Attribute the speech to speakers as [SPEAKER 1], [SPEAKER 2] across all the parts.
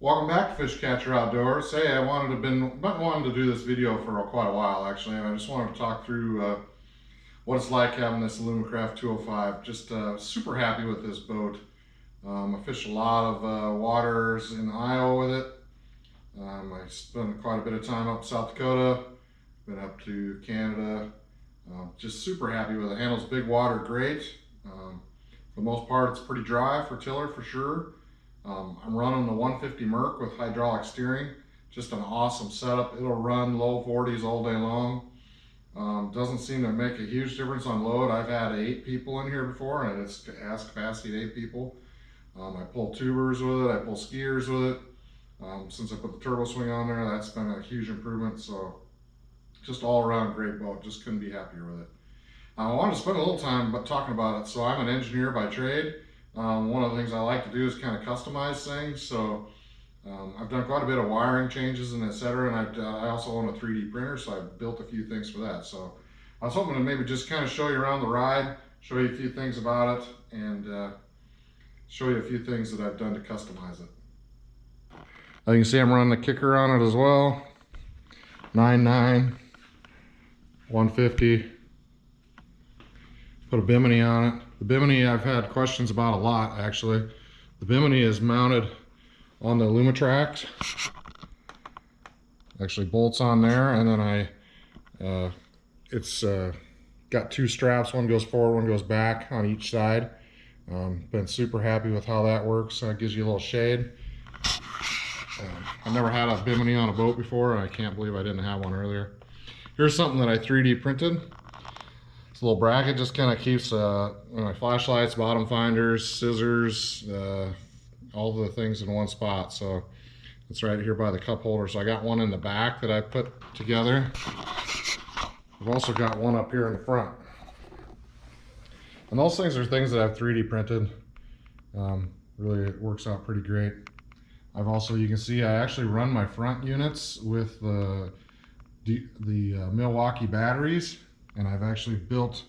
[SPEAKER 1] Welcome back to Fish Catcher Outdoors. Hey, been wanting to do this video for quite a while actually, and I just wanted to talk through what it's like having this Alumacraft 205. Just super happy with this boat. I fished a lot of waters in Iowa with it. I spent quite a bit of time up South Dakota, been up to Canada. Just super happy with it. Handles big water great. For the most part, it's pretty dry for tiller for sure. I'm running the 150 Merc with hydraulic steering. Just an awesome setup. It'll run low 40s all day long. Doesn't seem to make a huge difference on load. I've had 8 people in here before, and it has capacity to 8 people. I pull tubers with it. I pull skiers with it. Since I put the turbo swing on there, that's been a huge improvement. So just all around great boat. Just couldn't be happier with it. I wanted to spend a little time talking about it. So I'm an engineer by trade. One of the things I like to do is kind of customize things. So I've done quite a bit of wiring changes and etc. And I also own a 3D printer, so I've built a few things for that. So I was hoping to maybe just kind of show you around the ride, show you a few things about it, and show you a few things that I've done to customize it. As you can see, I'm running the kicker on it as well. 9.9, 150. Put a Bimini on it. The Bimini I've had questions about a lot actually. The Bimini is mounted on the Alumacraft. Actually bolts on there, and then it's got 2 straps. One goes forward, one goes back on each side. Been super happy with how that works. It gives you a little shade. I've never had a Bimini on a boat before, and I can't believe I didn't have one earlier. Here's something that I 3D printed. It's a little bracket, just kind of keeps my flashlights, bottom finders, scissors, all the things in one spot. So it's right here by the cup holder. So I got one in the back that I put together. I've also got one up here in the front. And those things are things that I've 3D printed. Really, it works out pretty great. I've also, you can see, I actually run my front units with the Milwaukee batteries, and I've actually built,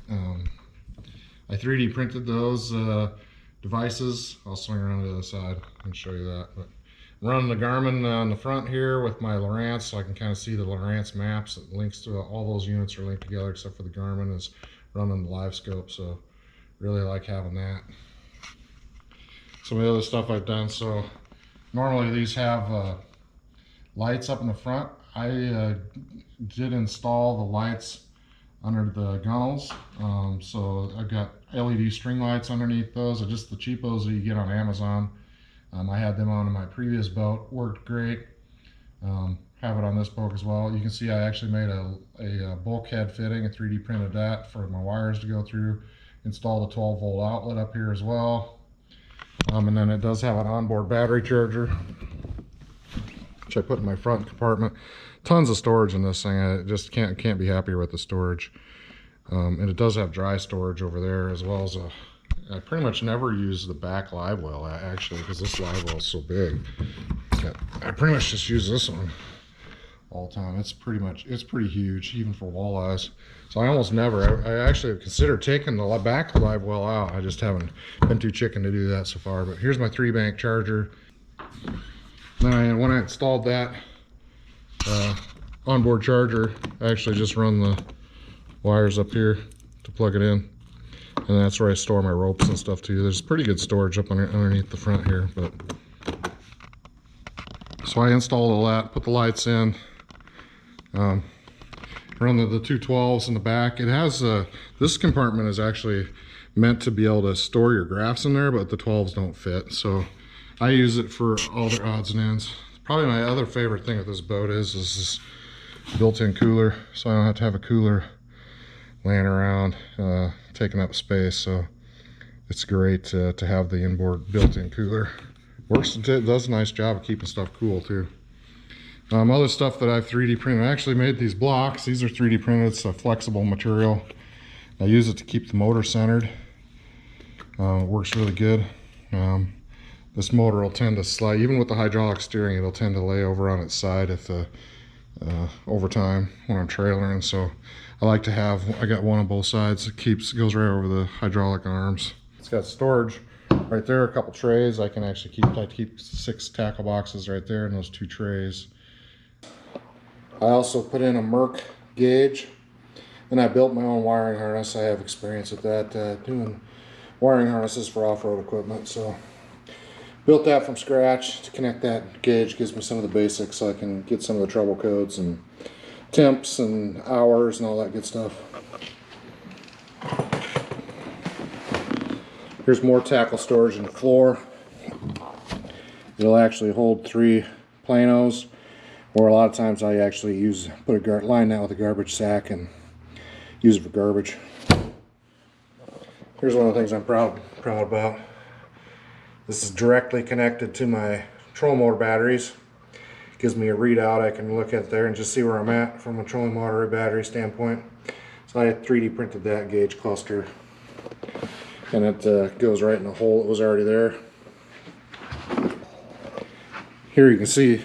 [SPEAKER 1] I 3D printed those devices. I'll swing around to the other side and show you that. But I'm running the Garmin on the front here with my Lowrance, so I can kind of see the Lowrance maps. It links to all those units are linked together, except for the Garmin is running the livescope. So really like having that. Some of the other stuff I've done. So normally these have lights up in the front. I did install the lights under the gunnels. So I've got LED string lights underneath those. They're just the cheapos that you get on Amazon. I had them on my previous boat. Worked great. Have it on this boat as well. You can see I actually made a bulkhead fitting and 3D printed that for my wires to go through. Installed a 12-volt outlet up here as well. And then it does have an onboard battery charger, which I put in my front compartment. Tons of storage in this thing. I just can't be happier with the storage. And it does have dry storage over there, as well as I pretty much never use the back live well actually, because this live well is so big. I pretty much just use this one all the time. It's pretty huge, even for walleyes. So I almost never, I actually have considered taking the back live well out. I just haven't been too chicken to do that so far. But here's my 3-bank charger. Then when I installed that onboard charger, I actually just run the wires up here to plug it in. And that's where I store my ropes and stuff too. There's pretty good storage up underneath the front here. But so I installed all that, put the lights in. Run the 212s in the back. It has this compartment is actually meant to be able to store your graphs in there, but the 12s don't fit. So I use it for all their odds and ends. Probably my other favorite thing with this boat is this built-in cooler, so I don't have to have a cooler laying around taking up space. So it's great to have the inboard built-in cooler. It does a nice job of keeping stuff cool too. Other stuff that I've 3D printed, I actually made these blocks. These are 3D printed. It's a flexible material. I use it to keep the motor centered. It works really good. This motor will tend to slide, even with the hydraulic steering, it'll tend to lay over on its side if over time when I'm trailering. So I like to have, I got one on both sides. It goes right over the hydraulic arms. It's got storage Right there, a couple trays. I can actually keep 6 tackle boxes right there in those 2 trays. I also put in a Merc gauge, and I built my own wiring harness. I have experience with that, doing wiring harnesses for off-road equipment. So built that from scratch to connect that gauge. Gives me some of the basics so I can get some of the trouble codes and temps and hours and all that good stuff. Here's more tackle storage in the floor. It'll actually hold 3 planos, or a lot of times I actually line that with a garbage sack and use it for garbage. Here's one of the things I'm proud about. This is directly connected to my trolling motor batteries. Gives me a readout. I can look at there and just see where I'm at from a trolling motor battery standpoint. So I 3D printed that gauge cluster, and it goes right in the hole that was already there. Here you can see,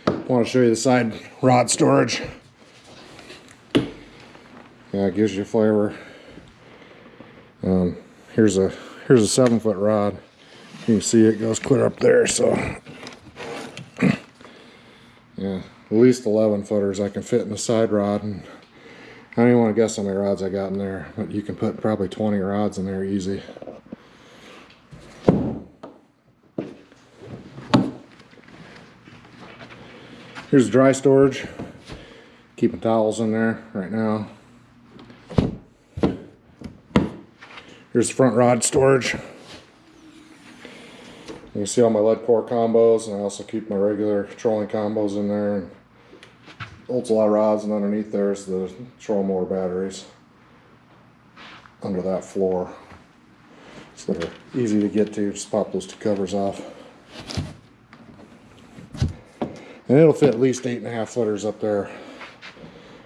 [SPEAKER 1] I want to show you the side rod storage. Yeah, it gives you a flavor. Here's a 7-foot rod. You can see it goes clear up there, so yeah, at least 11 footers I can fit in the side rod, and I don't even want to guess how many rods I got in there, but you can put probably 20 rods in there easy. Here's dry storage. Keeping towels in there right now. Here's front rod storage. You can see all my lead core combos, and I also keep my regular trolling combos in there. And holds a lot of rods, and underneath there's the trolling motor batteries under that floor. So they're easy to get to. Just pop those 2 covers off. And it'll fit at least 8.5 footers up there.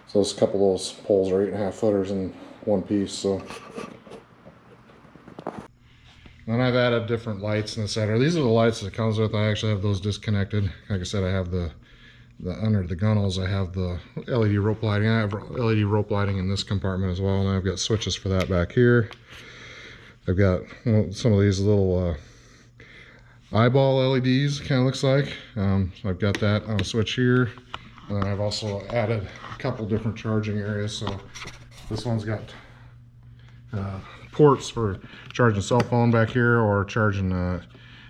[SPEAKER 1] So there's a couple of those poles are 8.5 footers in one piece. So then I've added different lights in the center. These are the lights that it comes with. I actually have those disconnected. Like I said, I have the under the gunnels, I have the LED rope lighting. I have LED rope lighting in this compartment as well, and I've got switches for that back here. I've got some of these little eyeball LEDs, kind of looks like. So I've got that on a switch here. And I've also added a couple different charging areas. So this one's got ports for charging cell phone back here, or charging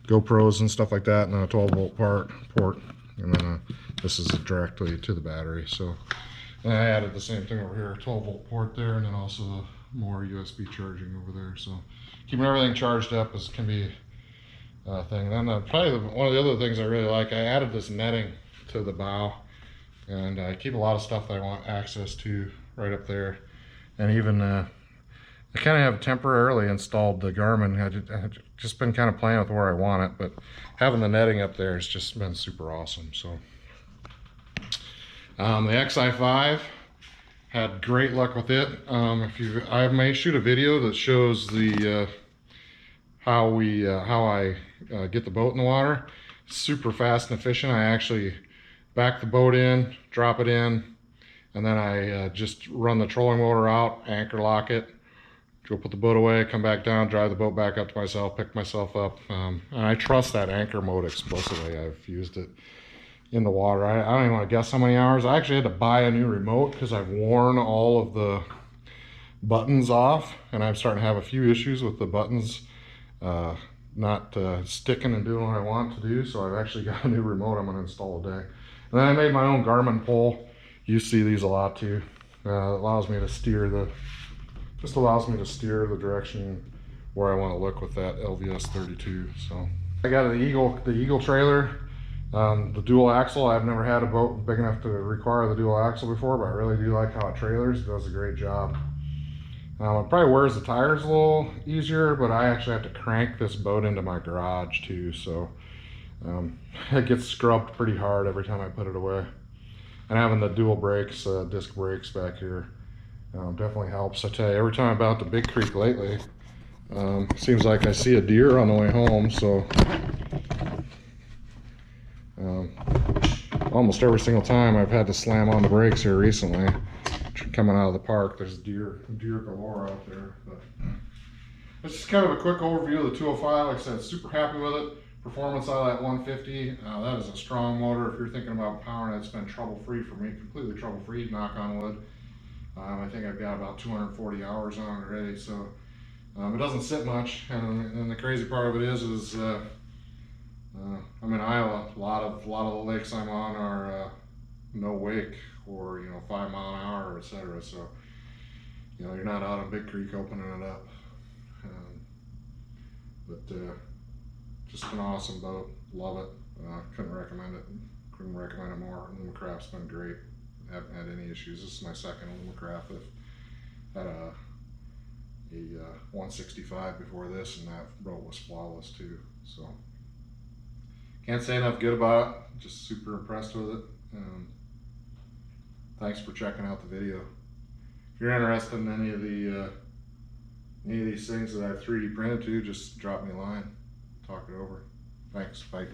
[SPEAKER 1] GoPros and stuff like that, and a 12-volt port. And then this is directly to the battery. So, and I added the same thing over here, a 12-volt port there, and then also more USB charging over there. So keeping everything charged up can be a thing. And then probably one of the other things I really like, I added this netting to the bow, and I keep a lot of stuff that I want access to right up there. And even I kind of have temporarily installed the Garmin. I've just been kind of playing with where I want it, but having the netting up there has just been super awesome. So the XI5, had great luck with it. I may shoot a video that shows the how I get the boat in the water. Super fast and efficient. I actually back the boat in, drop it in, and then I just run the trolling motor out, anchor lock it, go put the boat away, come back down, drive the boat back up to myself, pick myself up. And I trust that anchor mode explicitly. I've used it in the water. I don't even want to guess how many hours. I actually had to buy a new remote because I've worn all of the buttons off, and I'm starting to have a few issues with the buttons not sticking and doing what I want to do. So I've actually got a new remote I'm going to install today. And then I made my own Garmin pole. You see these a lot too. It allows me to steer the direction where I want to look with that LVS 32. So I got the Eagle trailer, the dual axle. I've never had a boat big enough to require the dual axle before, but I really do like how it trailers. It does a great job. It probably wears the tires a little easier, but I actually have to crank this boat into my garage too, so it gets scrubbed pretty hard every time I put it away. And having the dual brakes, disc brakes back here, definitely helps. I tell you, every time I'm out to Big Creek lately, seems like I see a deer on the way home. So almost every single time I've had to slam on the brakes here recently. Coming out of the park, there's deer galore out there. But That's just kind of a quick overview of the 205. Like I said, super happy with it. Performance out of that 150, that is a strong motor. If you're thinking about powering it, it's been trouble-free for me, completely trouble-free, knock on wood. I think I've got about 240 hours on it already, so it doesn't sit much. And the crazy part of it is I'm in Iowa. A lot of the lakes I'm on are no wake, or 5 mile an hour, etc. So you're not out on Big Creek opening it up. But just an awesome boat. Love it. Couldn't recommend it. Couldn't recommend it more. Alumacraft's been great. Haven't had any issues. This is my second Alumacraft. I've had a 165 before this, and that boat was flawless too. So can't say enough good about it. Just super impressed with it. Thanks for checking out the video. If you're interested in any of these things that I've 3D printed to, just drop me a line. Talk it over. Thanks. Bye.